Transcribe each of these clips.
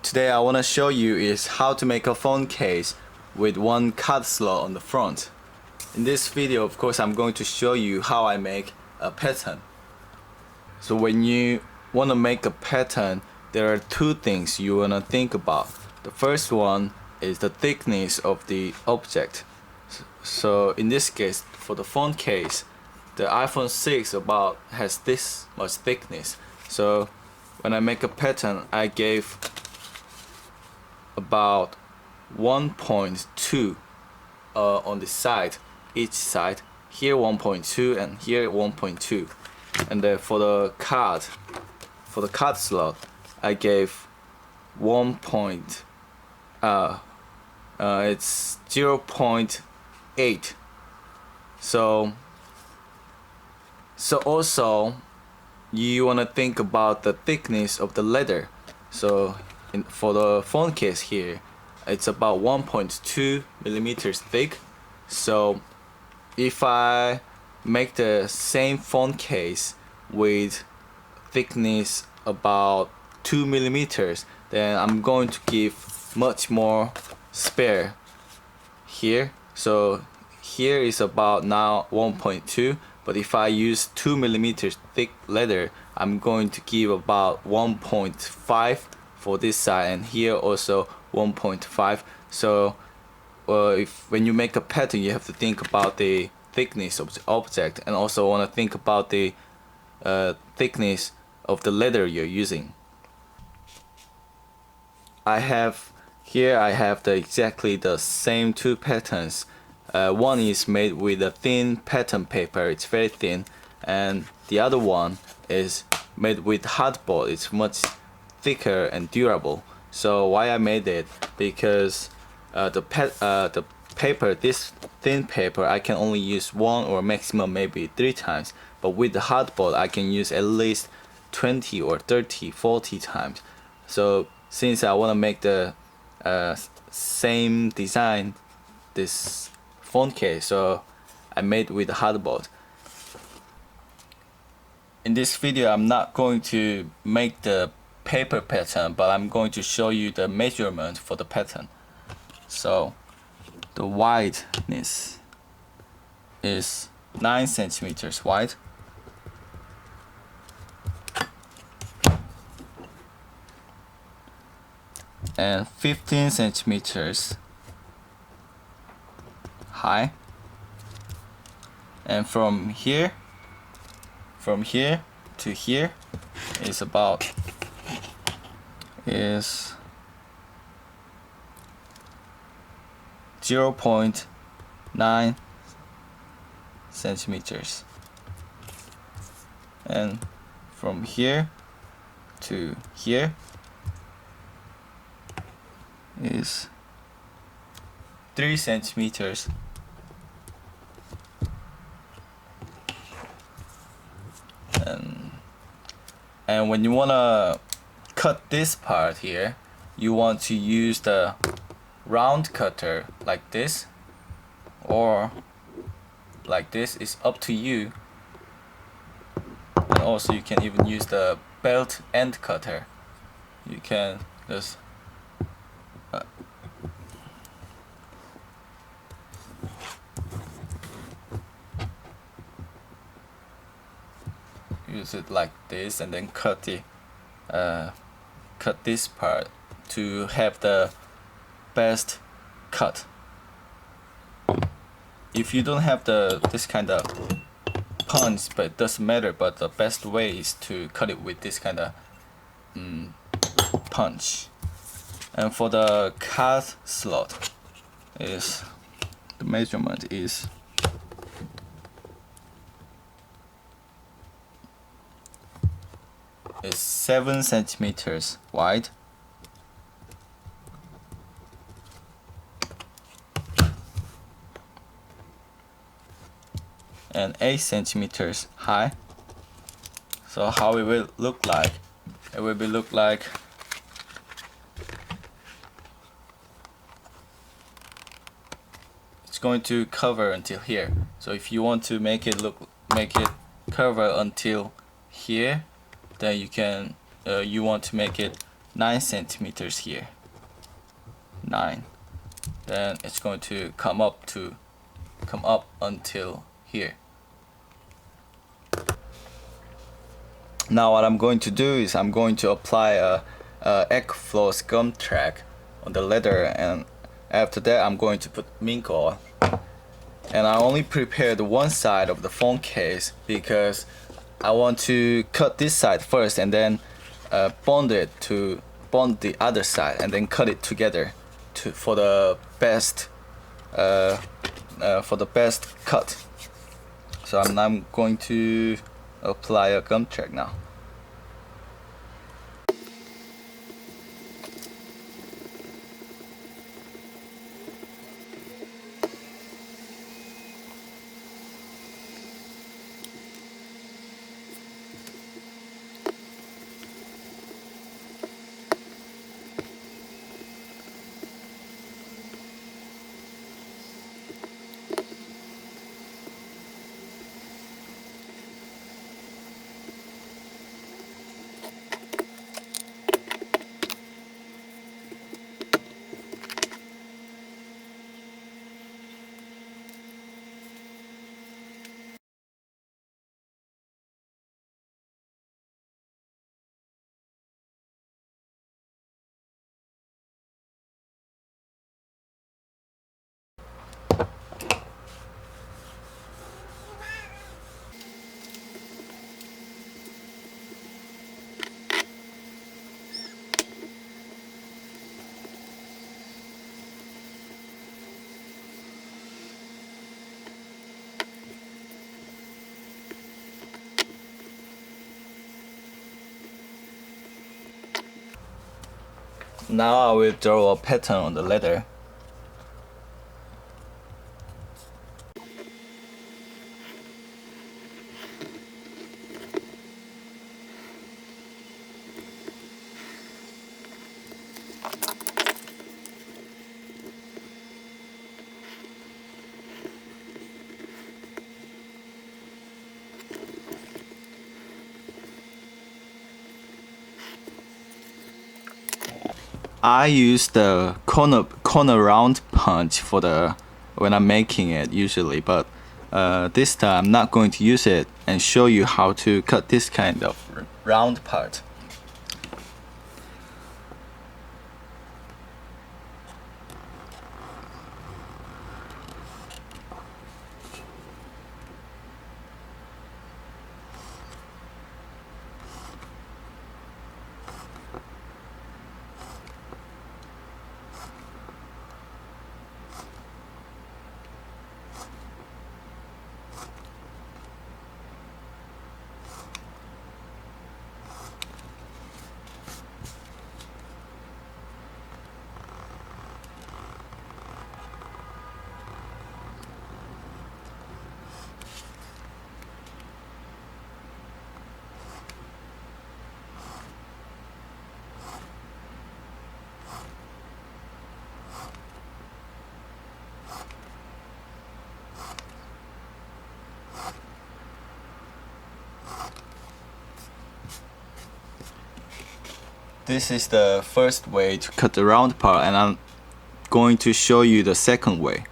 Today I want to show you is how to make a phone case with one card slot on the front. In this video, of course, I'm going to show you how I make a pattern. So when you want to make a pattern, there are two things you want to think about. The first one is the thickness of the object. So in this case, for the phone case, the iPhone 6 has this much thickness. So when I make a pattern, I gave about 1.2 on the side, each side. Here 1.2 and here 1.2. And then for the card slot, I gave it's 0.8. So also you want to think about the thickness of the leather. So for the phone case here, it's about 1.2 millimeters thick. So if I make the same phone case with thickness about 2 millimeters, then I'm going to give much more spare here. So here is about now 1.2, but if I use 2 millimeters thick leather, I'm going to give about 1.5 for this side, and here also 1.5. So when you make a pattern, you have to think about the thickness of the object, and also want to think about the thickness of the leather you're using. I have exactly the same two patterns. One is made with a thin pattern paper, it's very thin, and the other one is made with hardboard, it's much thicker and durable. So why I made it? Because the paper, this thin paper, I can only use one or maximum maybe 3 times, but with the hardboard I can use at least 20 or 30, 40 times. So since I want to make the same design, this phone case, so I made with the hardboard. In this video, I'm not going to make the paper pattern, but I'm going to show you the measurement for the pattern. So the wideness is 9 centimeters wide, and 15 centimeters high, and from here to here is 0.9 centimeters, and from here to here is 3 centimeters. And when you want to cut this part here, you want to use the round cutter like this or like this. It's up to you. And also you can even use the belt end cutter. You can just use it like this, and then cut this part to have the best cut. If you don't have this kind of punch, but it doesn't matter, but the best way is to cut it with this kind of punch. And for the card slot, the measurement is 7 centimeters wide, and 8 centimeters high. So how it will look like? It will look like it's going to cover until here. So if you want to make it cover until here, then you want to make it 9 centimeters here. 9. Then it's going to come up until here. Now what I'm going to do is I'm going to apply a egg floss gum track on the leather, and after that I'm going to put mink oil. And I only prepared one side of the phone case because I want to cut this side first and then bond the other side and then cut it together for the best cut. So I'm going to apply a gum track now. Now I will draw a pattern on the leather. I use the corner round punch when I'm making it usually, but this time I'm not going to use it and show you how to cut this kind of round part. This is the first way to cut the round part, and I'm going to show you the second way.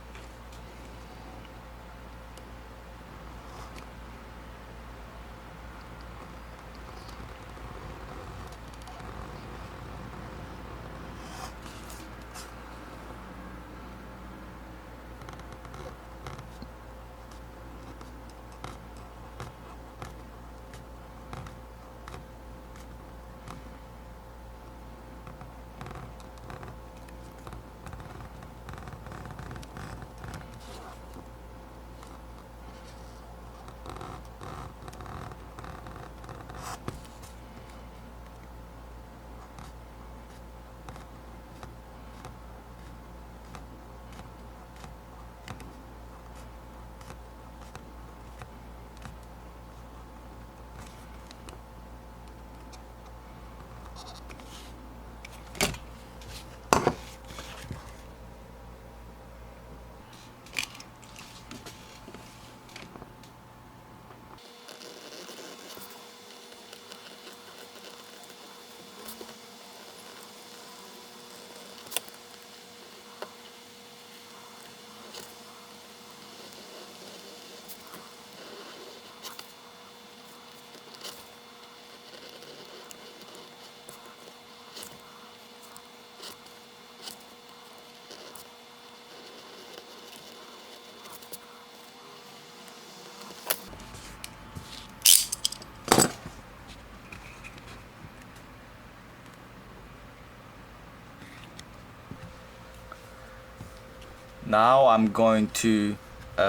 Now I'm going to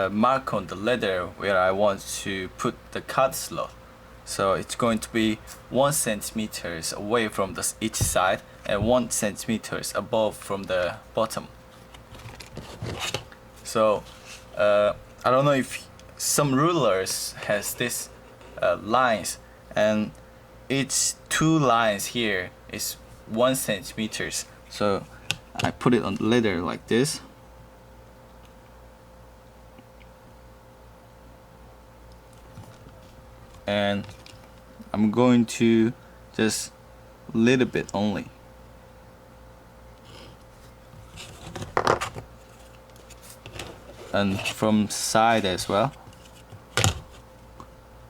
mark on the leather where I want to put the cut slot. So it's going to be 1 centimeters away from each side and 1 centimeters above from the bottom. So I don't know if some rulers has this lines, and each 2 lines here is 1 centimeters. So I put it on the leather like this. And I'm going to just a little bit only. And from side as well,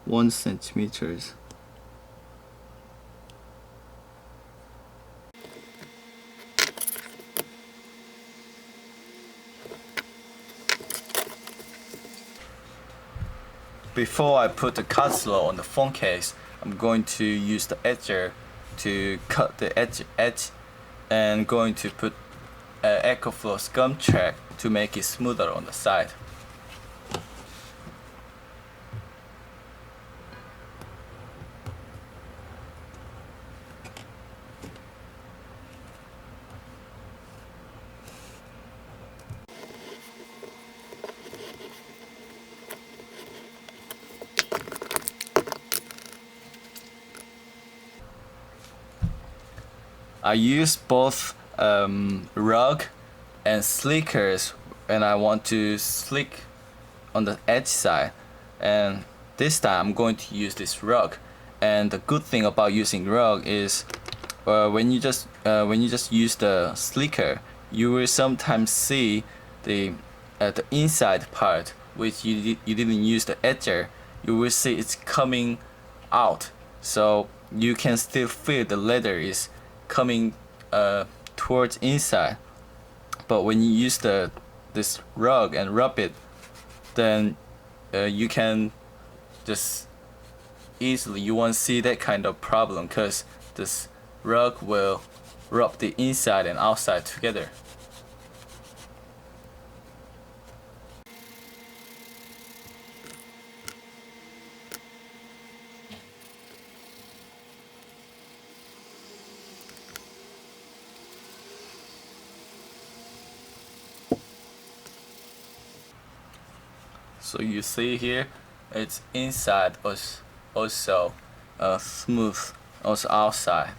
1 centimeters. Before I put the cut slot on the phone case, I'm going to use the edger to cut the edge and going to put EcoFloss gum track to make it smoother on the side. I use both rug and slickers when I want to slick on the edge side, and this time I'm going to use this rug. And the good thing about using rug is when you just use the slicker, you will sometimes see the inside part which you didn't use the edger. You will see it's coming out, so you can still feel the leather is coming towards inside. But when you use this rug and rub it, then you can just easily, you won't see that kind of problem because this rug will rub the inside and outside together. So you see here, it's inside also smooth, also outside.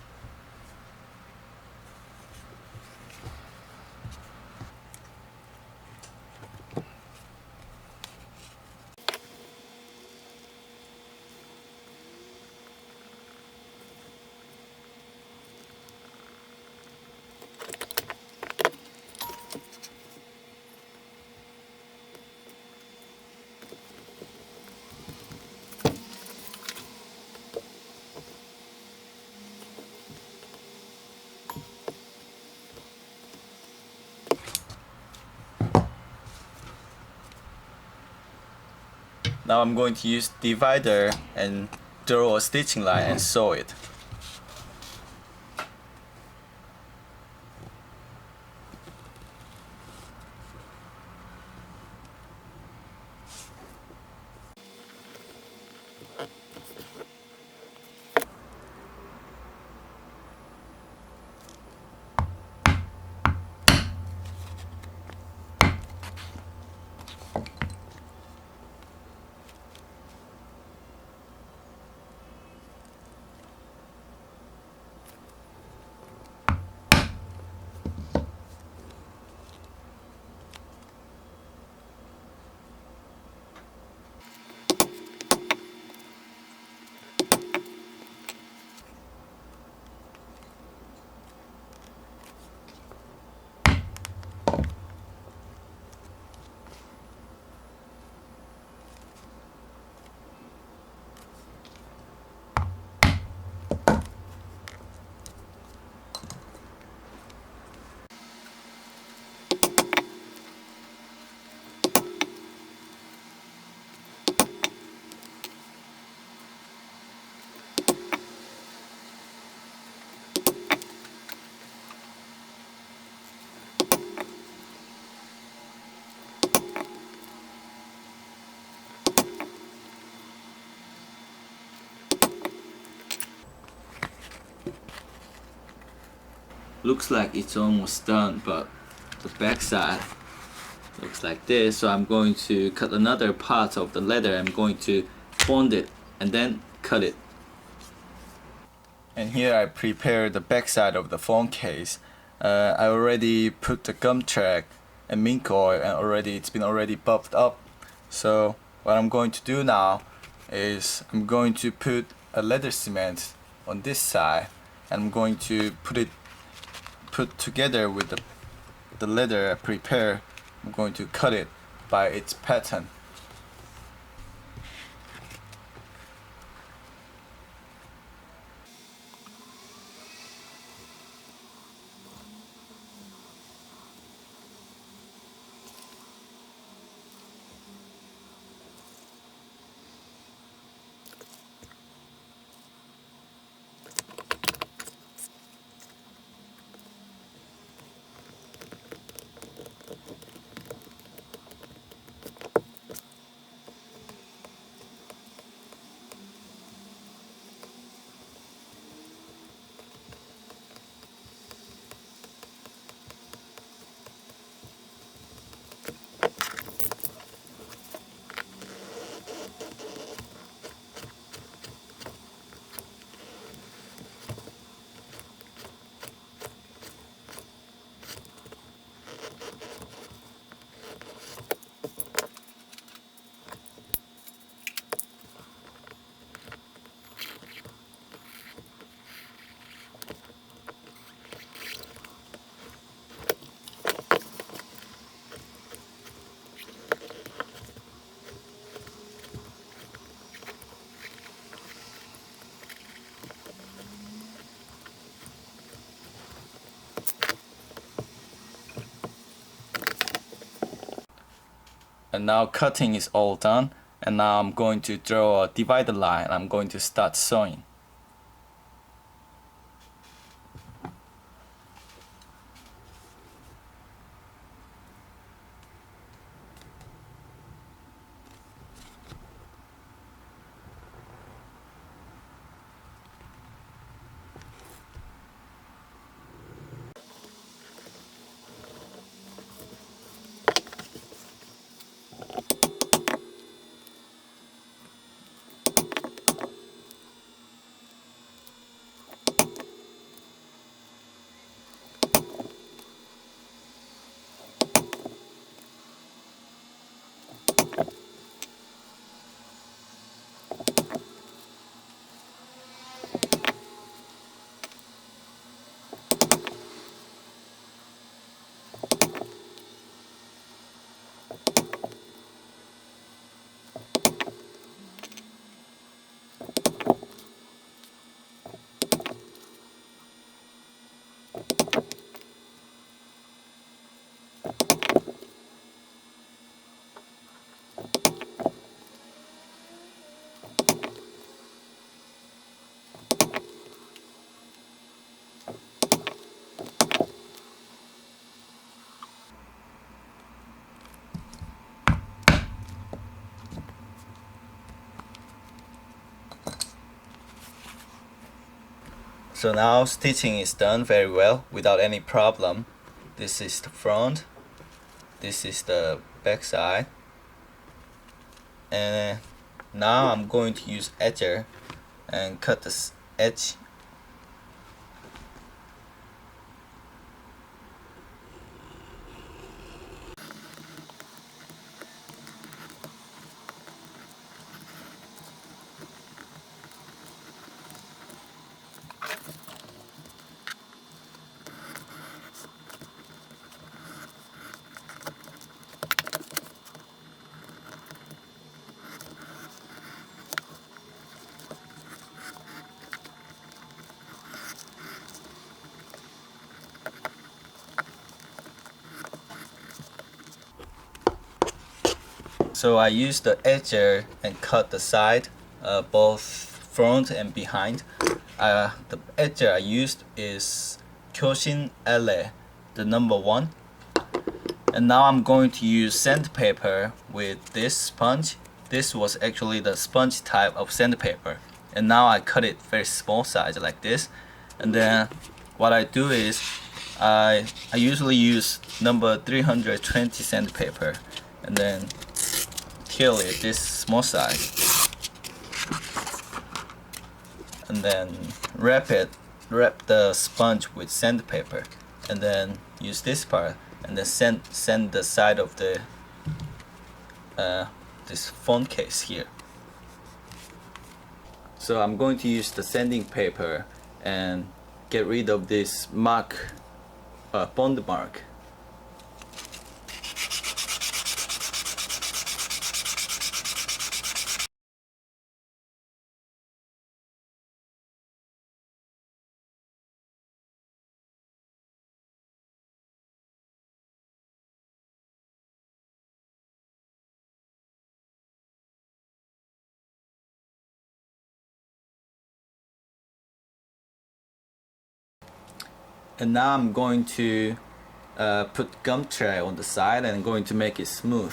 Now I'm going to use divider and draw a stitching line and sew it. looks like it's almost done, but the back side looks like this. So I'm going to cut another part of the leather. I'm going to bond it and then cut it. And here I prepared the back side of the phone case. I already put the gum track and mink oil, and it's been already buffed up. So what I'm going to do now is I'm going to put a leather cement on this side, and I'm going to put together with the leather I prepare. I'm going to cut it by its pattern. And now cutting is all done, and now I'm going to draw a divider line and I'm going to start sewing. So now stitching is done very well without any problem. This is the front, this is the back side, and now I'm going to use edger and cut the edge. So I used the edger and cut the side, both front and behind. The edger I used is Kyoshin LA, the number 1. And now I'm going to use sandpaper with this sponge. This was actually the sponge type of sandpaper. And now I cut it very small size like this. And then what I do is I usually use number 320 sandpaper and then kill it this small size, and then wrap the sponge with sandpaper, and then use this part and then sand the side of the this phone case here. So I'm going to use the sanding paper and get rid of this mark, bond mark. And now I'm going to put gum tray on the side and going to make it smooth.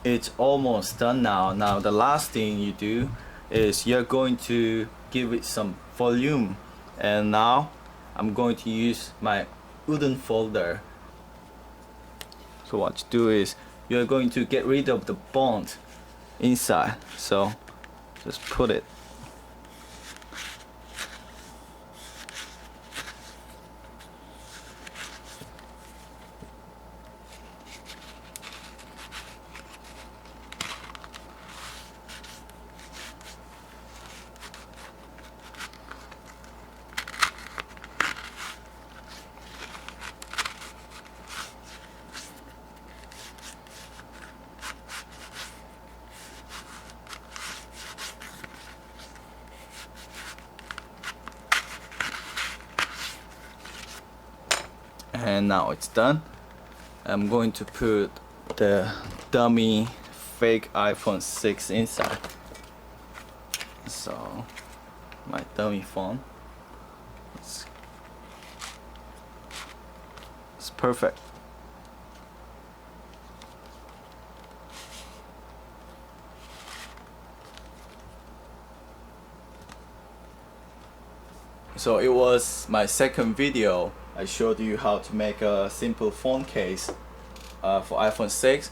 It's almost done now. Now the last thing you do is you're going to give it some volume, and now I'm going to use my wooden folder. So what you do is you're going to get rid of the bond inside, so just put it. And now it's done. I'm going to put the dummy fake iPhone 6 inside. So my dummy phone, it's perfect. So it was my second video. I showed you how to make a simple phone case for iPhone 6,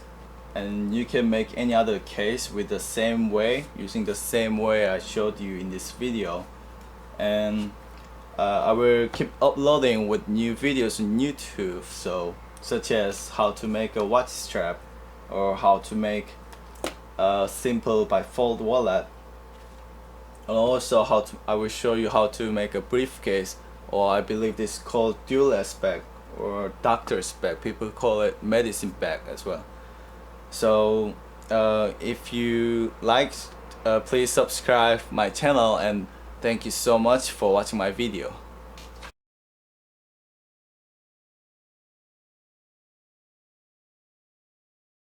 and you can make any other case with the same way, using the same way I showed you in this video. And I will keep uploading with new videos on YouTube, so such as how to make a watch strap, or how to make a simple bifold wallet, and also I will show you how to make a briefcase, or I believe this is called duelist bag or doctor's bag. People call it medicine bag as well. So if you liked, please subscribe my channel, and thank you so much for watching my video.